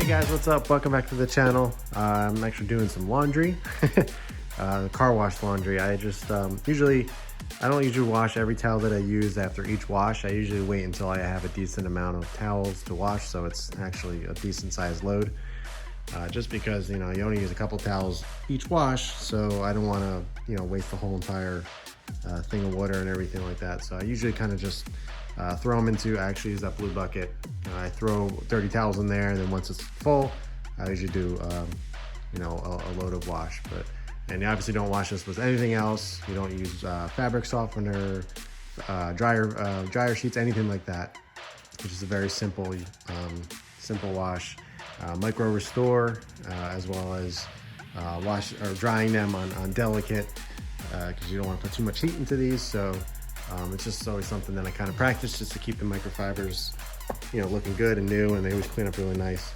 Hey guys, what's up? Welcome back to the channel. I'm actually doing some laundry, car wash laundry. I just I don't usually wash every towel that I use after each wash. I usually wait until I have a decent amount of towels to wash, so it's actually a decent sized load. Just because, you only use a couple towels each wash, so I don't want to, waste the whole entire thing of water and everything like that. So I usually kind of just throw them into, I actually use that blue bucket. I throw 30 towels in there, and then once it's full, I usually do, a load of wash. And you obviously don't wash this with anything else. You don't use fabric softener, dryer sheets, anything like that. Which is a very simple wash. Micro restore, as well as wash or drying them on delicate, because you don't want to put too much heat into these. So it's just always something that I kind of practice just to keep the microfibers, looking good and new, and they always clean up really nice.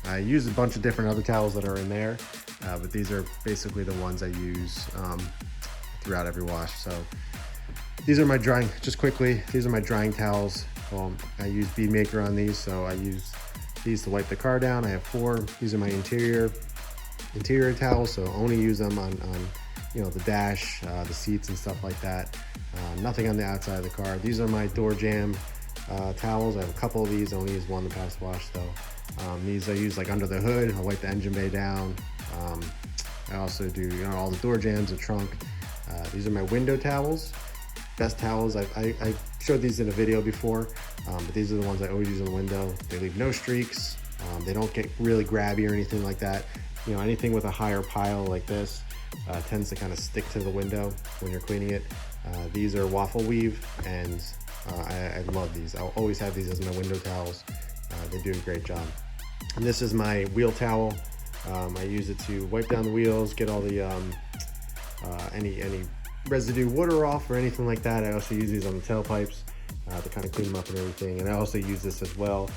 I use a bunch of different other towels that are in there, but these are basically the ones I use throughout every wash. So these are my drying, just quickly, these are my drying towels. I use bead maker on these, so I use these to wipe the car down. I have 4. These are my interior towels, so only use them on the dash, the seats and stuff like that. Nothing on the outside of the car. These are my door jamb towels. I have a couple of these. I only use one the past wash though. These I use like under the hood. I wipe the engine bay down. I also do all the door jambs, the trunk. These are my window towels. Best towels. I showed these in a video before, but these are the ones I always use on the window. They leave no streaks. They don't get really grabby or anything like that. Anything with a higher pile like this tends to kind of stick to the window when you're cleaning it. These are waffle weave, and I love these. I'll always have these as my window towels. They do a great job. And this is my wheel towel. I use it to wipe down the wheels, get all the any residue water off or anything like that. I also use these on the tailpipes to kind of clean them up and everything. And I also use this as well.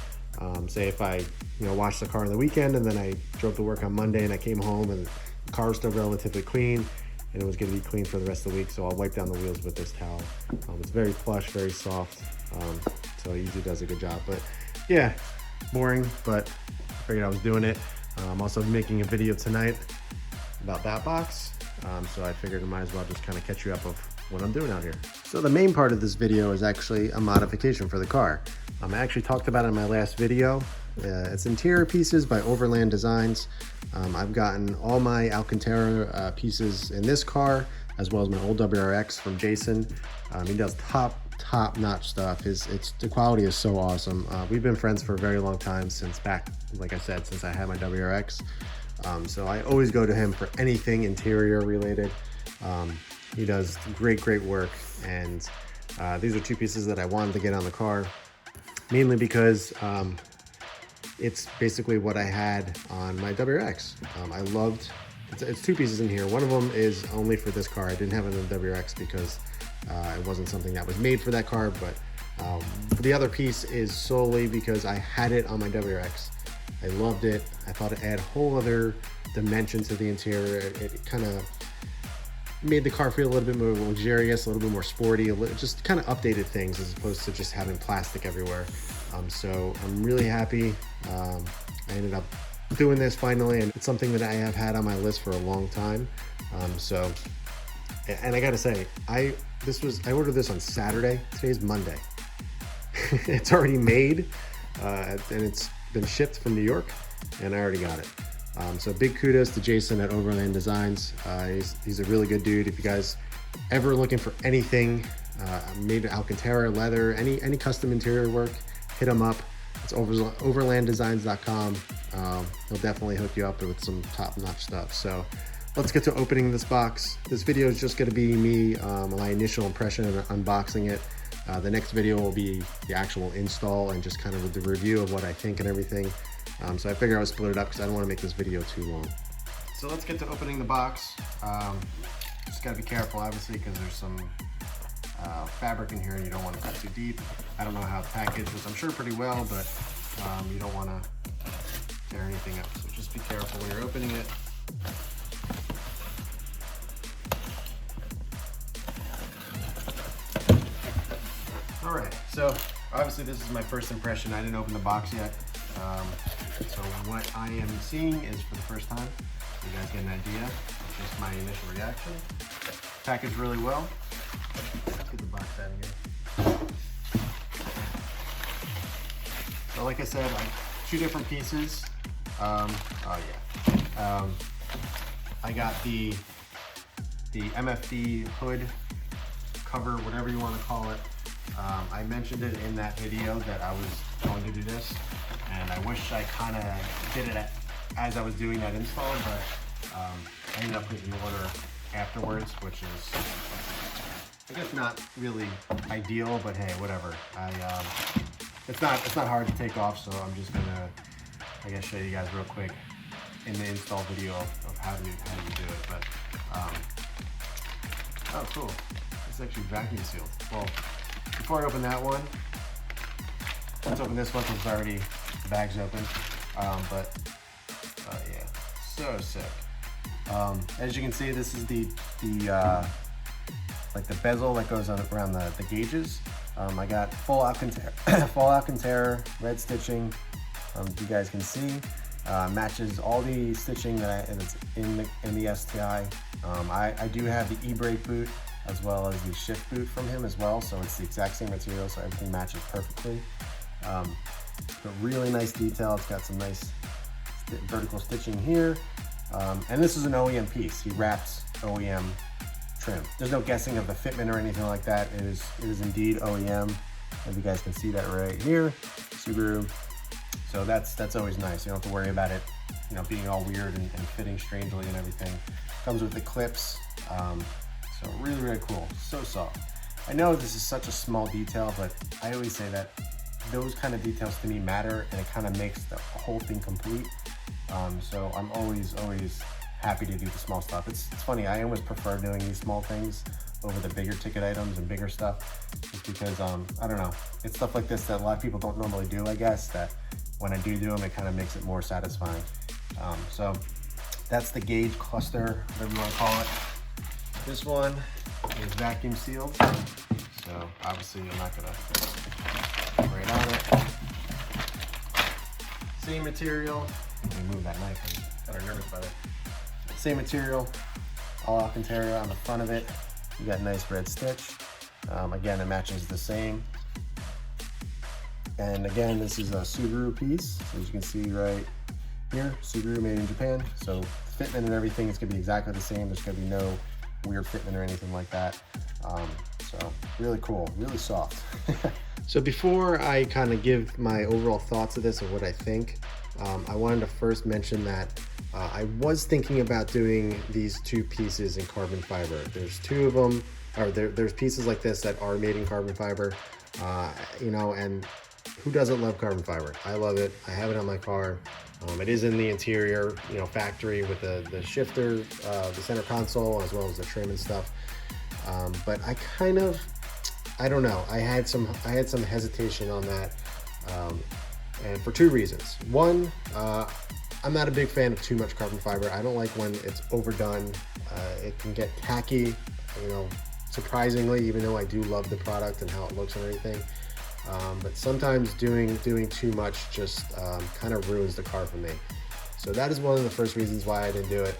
Say if I washed the car on the weekend and then I drove to work on Monday and I came home and the car was still relatively clean and it was going to be clean for the rest of the week, so I'll wipe down the wheels with this towel. It's very plush, very soft, so it usually does a good job. But yeah, boring, but I figured I was doing it. I'm also making a video tonight about that box, so I figured I might as well just kind of catch you up of what I'm doing out here. So the main part of this video is actually a modification for the car. I actually talked about it in my last video. It's interior pieces by Overland Designs. I've gotten all my Alcantara pieces in this car, as well as my old WRX from Jason. He does top-notch stuff. The quality is so awesome. We've been friends for a very long time, since back, like I said, since I had my WRX. So I always go to him for anything interior related. He does great work, and these are 2 pieces that I wanted to get on the car, mainly because it's basically what I had on my WRX. I loved, it's 2 pieces in here. One of them is only for this car. I didn't have it on the WRX because it wasn't something that was made for that car, but the other piece is solely because I had it on my WRX. I loved it. I thought it added a whole other dimension to the interior. It kind of made the car feel a little bit more luxurious, a little bit more sporty, just kind of updated things as opposed to just having plastic everywhere. So I'm really happy. I ended up doing this finally, and it's something that I have had on my list for a long time. And I gotta say, I ordered this on Saturday. Today's Monday. It's already made, and it's been shipped from New York, and I already got it. So big kudos to Jason at Overland Designs. He's a really good dude. If you guys ever looking for anything made of Alcantara, leather, any custom interior work, hit him up. It's overlanddesigns.com. He'll definitely hook you up with some top-notch stuff. So let's get to opening this box. This video is just going to be me, my initial impression of unboxing it. The next video will be the actual install and just kind of the review of what I think and everything. So I figured I would split it up because I don't want to make this video too long. So let's get to opening the box. Just got to be careful, obviously, because there's some fabric in here and you don't want to cut too deep. I don't know how it's packaged, which I'm sure pretty well, but you don't want to tear anything up. So just be careful when you're opening it. All right, so obviously this is my first impression. I didn't open the box yet. So what I am seeing is for the first time, so you guys get an idea of just my initial reaction. Packaged really well. Let's get the box out of here. So like I said, two different pieces. I got the MFD hood cover, whatever you want to call it. I mentioned it in that video that I was going to do this, and I wish I kind of did it as I was doing that install, but I ended up putting the order afterwards, which is, I guess, not really ideal, but hey, whatever. It's not hard to take off, so I'm just gonna, I guess, show you guys real quick in the install video of how do you do it. But oh, cool! It's actually vacuum sealed. Well, before I open that one, let's open this one because it's already, the bag's open. Yeah, so sick. As you can see, this is the like the bezel that goes around the gauges. I got full Alcantara red stitching. You guys can see, matches all the stitching that is in the STI. I do have the e-brake boot as well as the shift boot from him as well, so it's the exact same material, so everything matches perfectly. But really nice detail. It's got some nice vertical stitching here, and this is an OEM piece. He wraps OEM trim. There's no guessing of the fitment or anything like that. It is indeed OEM, and you guys can see that right here, Subaru. So that's always nice. You don't have to worry about it, you know, being all weird and fitting strangely and everything. Comes with the clips. So really cool, so soft. I know this is such a small detail, but I always say that those kind of details to me matter, and it kind of makes the whole thing complete. So I'm always happy to do the small stuff. It's funny, I almost prefer doing these small things over the bigger ticket items and bigger stuff, just because, I don't know, it's stuff like this that a lot of people don't normally do, I guess, that when I do them, it kind of makes it more satisfying. So that's the gauge cluster, whatever you want to call it. This one is vacuum sealed, so obviously I'm not gonna right on it. Same material. Let me move that knife. I'm kind of nervous about it. Same material, all Alcantara on the front of it. You got nice red stitch. Again, it matches the same. And again, this is a Subaru piece. So as you can see right here, Subaru made in Japan. So fitment and everything is gonna be exactly the same. There's gonna be no weird fitment or anything like that. So really cool, really soft. So before I kind of give my overall thoughts of this and what I think, I wanted to first mention that I was thinking about doing these two pieces in carbon fiber. There's two of them, or there's pieces like this that are made in carbon fiber, you know, and who doesn't love carbon fiber? I love it. I have it on my car. It is in the interior, you know, factory with the shifter, the center console, as well as the trim and stuff. But I don't know. I had some hesitation on that, and for two reasons. One, I'm not a big fan of too much carbon fiber. I don't like when it's overdone. It can get tacky, you know, surprisingly, even though I do love the product and how it looks and everything. But sometimes doing too much just kind of ruins the car for me. So that is one of the first reasons why I didn't do it.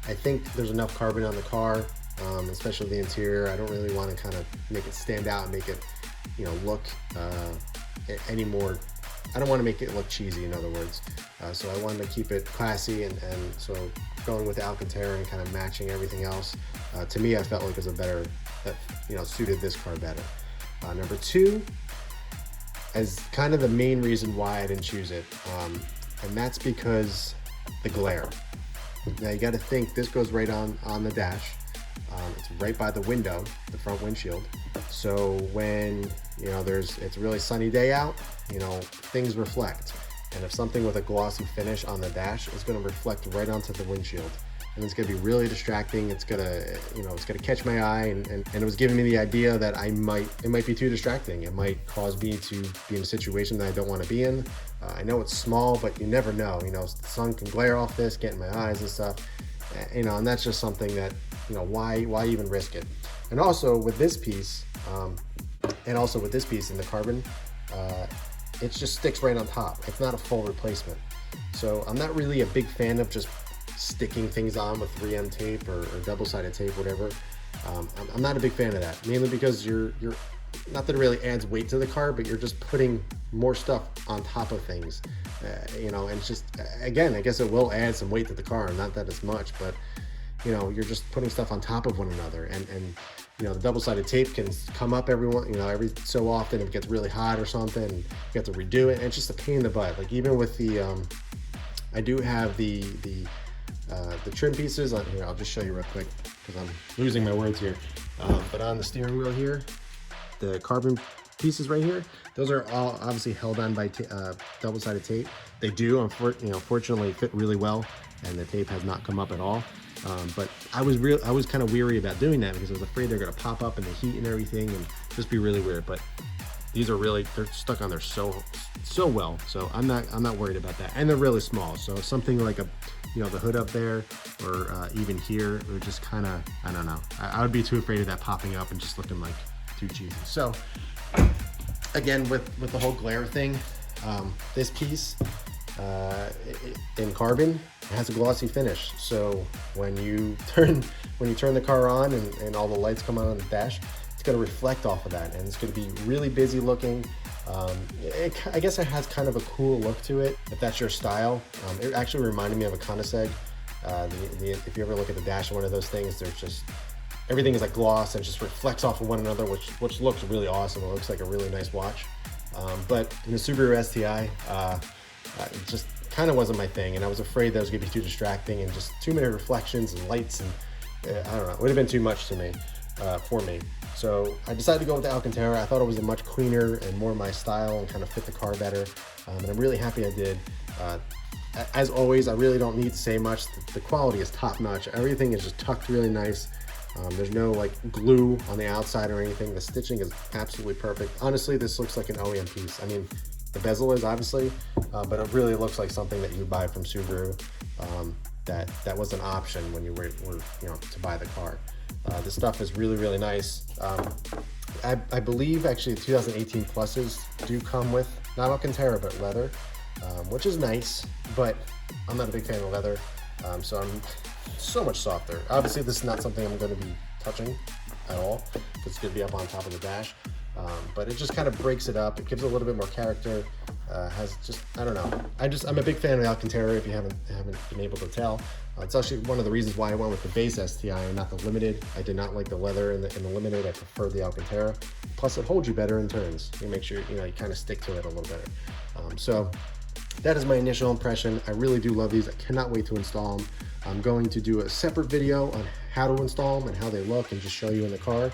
I think there's enough carbon on the car, especially the interior. I don't really want to kind of make it stand out and make it, you know, look any more. I don't want to make it look cheesy, in other words. So I wanted to keep it classy, and so going with the Alcantara and kind of matching everything else, to me, I felt like it was a better, that, you know, suited this car better. Number two, as kind of the main reason why I didn't choose it, and that's because the glare. Now you got to think, this goes right on the dash. It's right by the window, the front windshield. So when, you know, it's a really sunny day out, you know, things reflect. And if something with a glossy finish on the dash is going to reflect right onto the windshield, and it's going to be really distracting. It's going to, you know, it's going to catch my eye, and it was giving me the idea that it might be too distracting. It might cause me to be in a situation that I don't want to be in. I know it's small, but you never know. You know, the sun can glare off this, get in my eyes and stuff. You know, and that's just something that, you know, why even risk it? And also with this piece, in the carbon, it just sticks right on top. It's not a full replacement. So I'm not really a big fan of just sticking things on with 3M tape or double-sided tape, whatever. I'm not a big fan of that, mainly because you're not that it really adds weight to the car, but you're just putting more stuff on top of things, you know, and it's just, again, I guess it will add some weight to the car, not that as much, but you know, you're just putting stuff on top of one another, and you know, the double-sided tape can come up every so often if it gets really hot or something, and you have to redo it, and it's just a pain in the butt. Like even with the, I do have the trim pieces on here. I'll just show you real quick because I'm losing my words here. But on the steering wheel here, the carbon pieces right here, those are all obviously held on by double-sided tape. They do, fortunately, fit really well, and the tape has not come up at all. But I was kind of weary about doing that because I was afraid they're going to pop up in the heat and everything and just be really weird. But these are they're stuck on there so well, so I'm not worried about that. And they're really small, so something like the hood up there or even here would just kind of, I don't know, I would be too afraid of that popping up and just looking like too cheesy. So again, with the whole glare thing, this piece in carbon, it has a glossy finish. So when you turn the car on and all the lights come on the dash, it's going to reflect off of that, and it's going to be really busy looking. I guess it has kind of a cool look to it, if that's your style. It actually reminded me of a Koenigsegg. If you ever look at the dash of one of those things, there's just, everything is like gloss and just reflects off of one another, which looks really awesome. It looks like a really nice watch. But in the Subaru STI, it just kind of wasn't my thing, and I was afraid that it was going to be too distracting and just too many reflections and lights, and I don't know, it would have been too much to me, for me. So I decided to go with the Alcantara. I thought it was a much cleaner and more my style and kind of fit the car better, and I'm really happy I did. As always, I really don't need to say much. The quality is top notch. Everything is just tucked really nice. There's no like glue on the outside or anything. The stitching is absolutely perfect. Honestly, this looks like an OEM piece. I mean, the bezel is obviously, but it really looks like something that you would buy from Subaru. That was an option when you were to buy the car. This stuff is really, really nice. I believe actually 2018 pluses do come with not Alcantara but leather, which is nice, but I'm not a big fan of leather, so I'm so much softer. Obviously this is not something I'm going to be touching at all. It's going to be up on top of the dash, but it just kind of breaks it up. It gives it a little bit more character. Has just, I don't know, I'm a big fan of the Alcantara, if you haven't been able to tell. It's actually one of the reasons why I went with the base STI and not the limited. I did not like the leather in the limited. I prefer the Alcantara. Plus it holds you better in turns. You make sure you kind of stick to it a little better. So that is my initial impression. I really do love these. I cannot wait to install them. I'm going to do a separate video on how to install them and how they look and just show you in the car.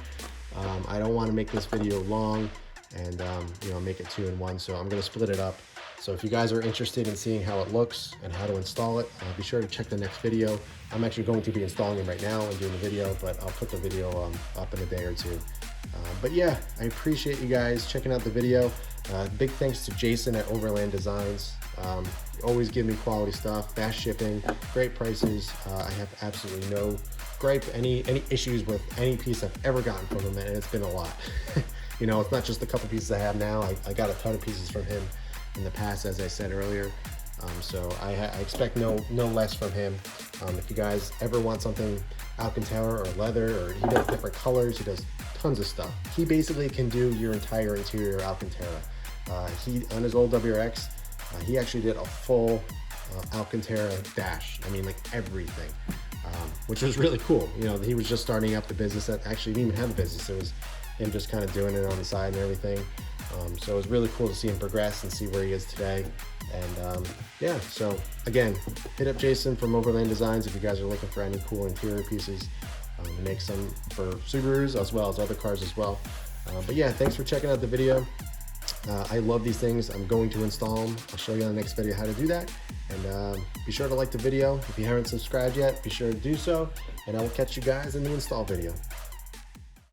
I don't want to make this video long and make it 2-in-1, so I'm going to split it up. So if you guys are interested in seeing how it looks and how to install it, be sure to check the next video. I'm actually going to be installing it right now and doing the video, but I'll put the video up in a day or two. But yeah, I appreciate you guys checking out the video. Big thanks to Jason at Overland Designs. Always give me quality stuff, fast shipping, great prices. I have absolutely no gripe, any issues with any piece I've ever gotten from him, and it's been a lot. It's not just a couple pieces I have now. I got a ton of pieces from him in the past, as I said earlier. So I expect no less from him. If you guys ever want something Alcantara or leather, or he does different colors, he does tons of stuff. He basically can do your entire interior Alcantara. On his old WRX, he actually did a full Alcantara dash. I mean, like everything, which was really cool. He was just starting up the business. That actually didn't even have a business. It was him just kind of doing it on the side and everything. So it was really cool to see him progress and see where he is today. And yeah, so again, hit up Jason from Overland Designs if you guys are looking for any cool interior pieces. He makes some for Subarus as well as other cars as well. But yeah, thanks for checking out the video. I love these things. I'm going to install them. I'll show you on the next video how to do that. And be sure to like the video. If you haven't subscribed yet, be sure to do so. And I will catch you guys in the install video.